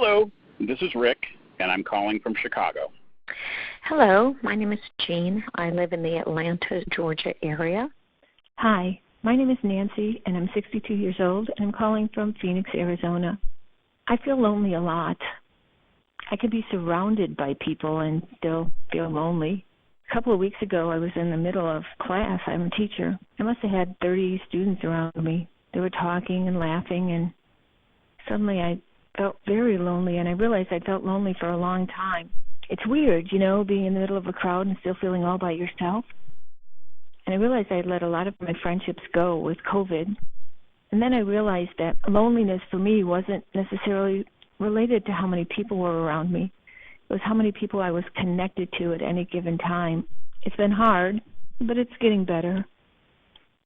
Hello, this is Rick, and I'm calling from Chicago. Hello, my name is Jean. I live in the Atlanta, Georgia area. Hi, my name is Nancy, and I'm 62 years old, and I'm calling from Phoenix, Arizona. I feel lonely a lot. I can be surrounded by people and still feel lonely. A couple of weeks ago, I was in the middle of class. I'm a teacher. I must have had 30 students around me. They were talking and laughing, and suddenly I felt very lonely, and I realized I felt lonely for a long time. It's weird, being in the middle of a crowd and still feeling all by yourself. And I realized I had let a lot of my friendships go with COVID. And then I realized that loneliness for me wasn't necessarily related to how many people were around me. It was how many people I was connected to at any given time. It's been hard, but it's getting better.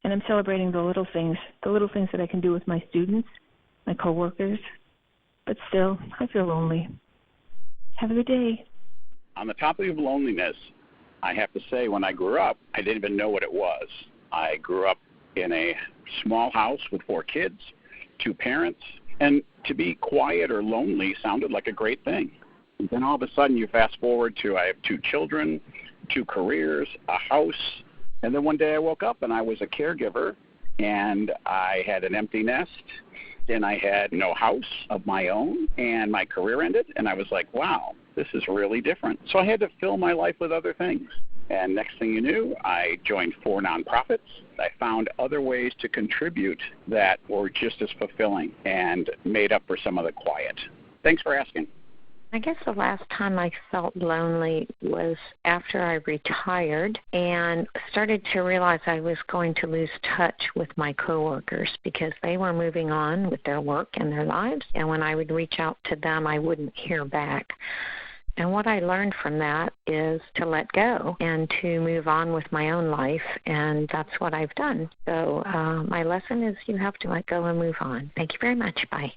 And I'm celebrating the little things that I can do with my students, my coworkers. But still, I feel lonely. Have a good day. On the topic of loneliness, I have to say when I grew up, I didn't even know what it was. I grew up in a small house with 4 kids, 2 parents, and to be quiet or lonely sounded like a great thing. And then all of a sudden you fast forward to I have 2 children, 2 careers, a house, and then one day I woke up and I was a caregiver and I had an empty nest and I had no house of my own and my career ended and I was like, wow, this is really different. So I had to fill my life with other things. And next thing you knew, I joined 4 nonprofits. I found other ways to contribute that were just as fulfilling and made up for some of the quiet. Thanks for asking. I guess the last time I felt lonely was after I retired and started to realize I was going to lose touch with my coworkers because they were moving on with their work and their lives. And when I would reach out to them, I wouldn't hear back. And what I learned from that is to let go and to move on with my own life, and that's what I've done. So my lesson is you have to let go and move on. Thank you very much. Bye.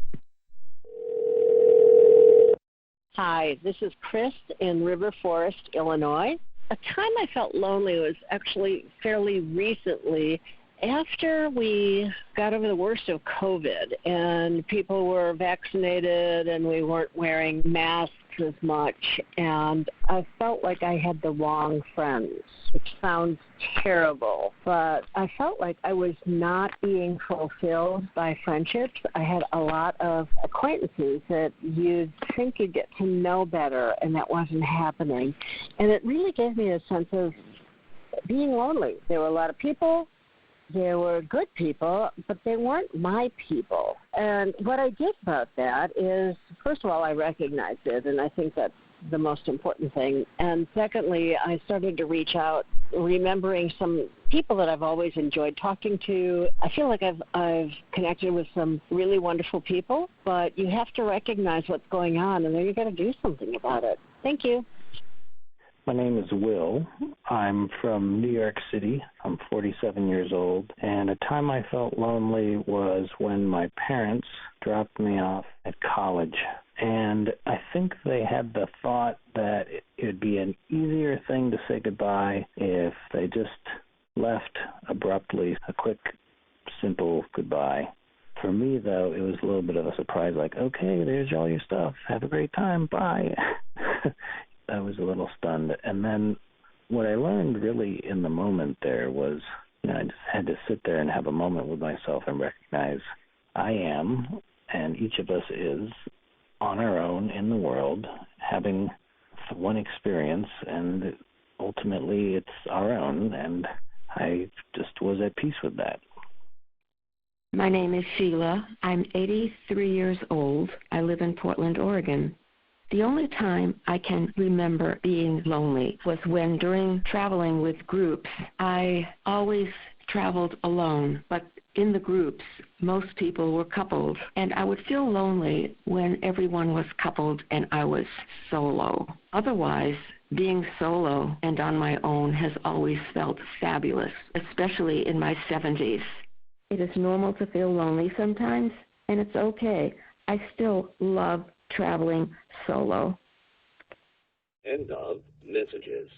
Hi, this is Chris in River Forest, Illinois. A time I felt lonely was actually fairly recently after we got over the worst of COVID and people were vaccinated and we weren't wearing masks as much, and I felt like I had the wrong friends, which sounds terrible, but I felt like I was not being fulfilled by friendships. I had a lot of acquaintances that you'd think you'd get to know better, and that wasn't happening. And it really gave me a sense of being lonely. There were a lot of people. There were good people, but they weren't my people. And what I did about that is, first of all, I recognized it, and I think that's the most important thing. And secondly, I started to reach out, remembering some people that I've always enjoyed talking to. I feel like I've connected with some really wonderful people, but you have to recognize what's going on, and then you've got to do something about it. Thank you. My name is Will. I'm from New York City. I'm 47 years old, and a time I felt lonely was when my parents dropped me off at college. And I think they had the thought that it would be an easier thing to say goodbye if they just left abruptly, a quick, simple goodbye. For me, though, it was a little bit of a surprise, like, okay, there's all your stuff. Have a great time. Bye. I was a little stunned. And then what I learned really in the moment there was, I just had to sit there and have a moment with myself and recognize I am, and each of us is, on our own in the world, having one experience, and ultimately it's our own, and I just was at peace with that. My name is Sheila. I'm 83 years old. I live in Portland, Oregon. The only time I can remember being lonely was when during traveling with groups, I always traveled alone, but in the groups, most people were coupled, and I would feel lonely when everyone was coupled and I was solo. Otherwise, being solo and on my own has always felt fabulous, especially in my 70s. It is normal to feel lonely sometimes, and it's okay. I still love traveling solo. End of messages.